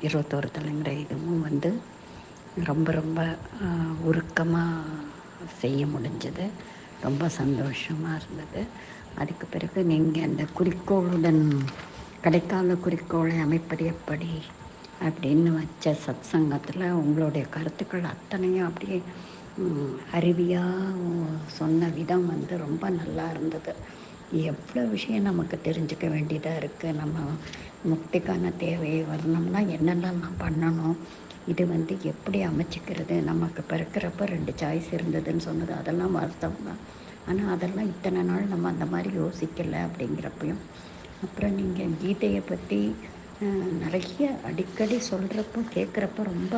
21 தலைமுறை இதுவும் ரொம்ப ரொம்ப உருக்கமாக செய்ய முடிஞ்சது. ரொம்ப சந்தோஷமாக இருந்தது. அதுக்கு பிறகு நீங்கள் அந்த குறிக்கோளுடன் கடைக்கால குறிக்கோளை அமைப்பது எப்படி அப்படின்னு வச்ச சத் சங்கத்தில் உங்களுடைய கருத்துக்கள் அத்தனையும் அப்படியே அருவியாக சொன்ன விதம் ரொம்ப நல்லா இருந்தது. எவ்வளோ விஷயம் நமக்கு தெரிஞ்சுக்க வேண்டியதாக இருக்குது. நம்ம முக்திக்கான தேவையை வரணும்னா என்னென்னலாம் பண்ணணும், இது எப்படி அமைச்சிக்கிறது. நமக்கு பிறக்கிறப்ப 2 சாய்ஸ் இருந்ததுன்னு சொன்னது அதெல்லாம் வாஸ்தவம் தான். ஆனால் அதெல்லாம் இத்தனை நாள் நம்ம அந்த மாதிரி யோசிக்கலை அப்படிங்கிறப்பையும், அப்புறம் நீங்கள் கீதையை பற்றி நிறைய அடிக்கடி சொல்கிறப்போ கேட்குறப்ப ரொம்ப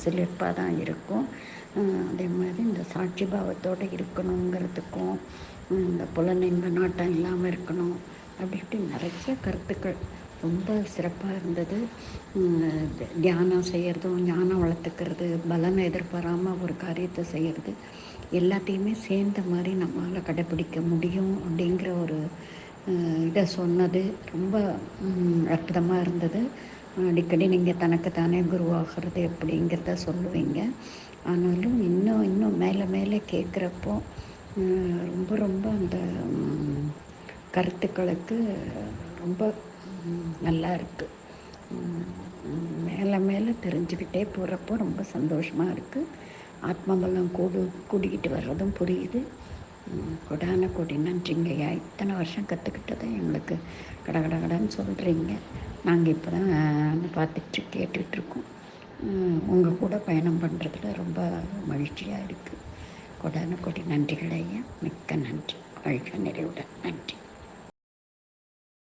சிலிர்ப்பாக தான் இருக்கும். அதே மாதிரி இந்த சாட்சி பாவத்தோடு இருக்கணுங்கிறதுக்கும், இந்த புலனின்ப நாட்டம் இல்லாமல் இருக்கணும் அப்படின்ட்டு நிறைய கருத்துக்கள் ரொம்ப சிறப்பாக இருந்தது. தியானம் செய்கிறதும், ஞானம் வளர்த்துக்கிறது, பலனை எதிர்பாராமல் ஒரு காரியத்தை செய்கிறது, எல்லாத்தையுமே சேர்ந்த மாதிரி நம்மளால் கடைப்பிடிக்க முடியும் அப்படிங்கிற ஒரு இதை சொன்னது ரொம்ப அற்புதமாக இருந்தது. அடிக்கடி நீங்கள் தனக்குத்தானே குருவாகிறது எப்படிங்கிறத சொல்லுவீங்க. ஆனாலும் இன்னும் இன்னும் மேலே மேலே கேட்குறப்போ ரொம்ப ரொம்ப அந்த கருத்துக்களுக்கு ரொம்ப நல்லா இருக்குது. மேலே மேலே தெரிஞ்சுக்கிட்டே போகிறப்போ ரொம்ப சந்தோஷமாக இருக்குது. ஆத்மபலம் கூடிக்கிட்டு வர்றதும் புரியுது. கொடான கொடி நன்றிங்கய்யா. இத்தனை வருஷம் கற்றுக்கிட்டதை எங்களுக்கு கடகடன்னு சொல்கிறீங்க. நாங்கள் இப்போ தான் பார்த்துட்டு கேட்டுட்ருக்கோம். உங்கள் கூட பயணம் பண்ணுறதுல ரொம்ப மகிழ்ச்சியாக இருக்குது. கொடான கொடி நன்றிகள் ஐயா. மிக்க நன்றி. வாழ்க நிறைவுடன். நன்றி.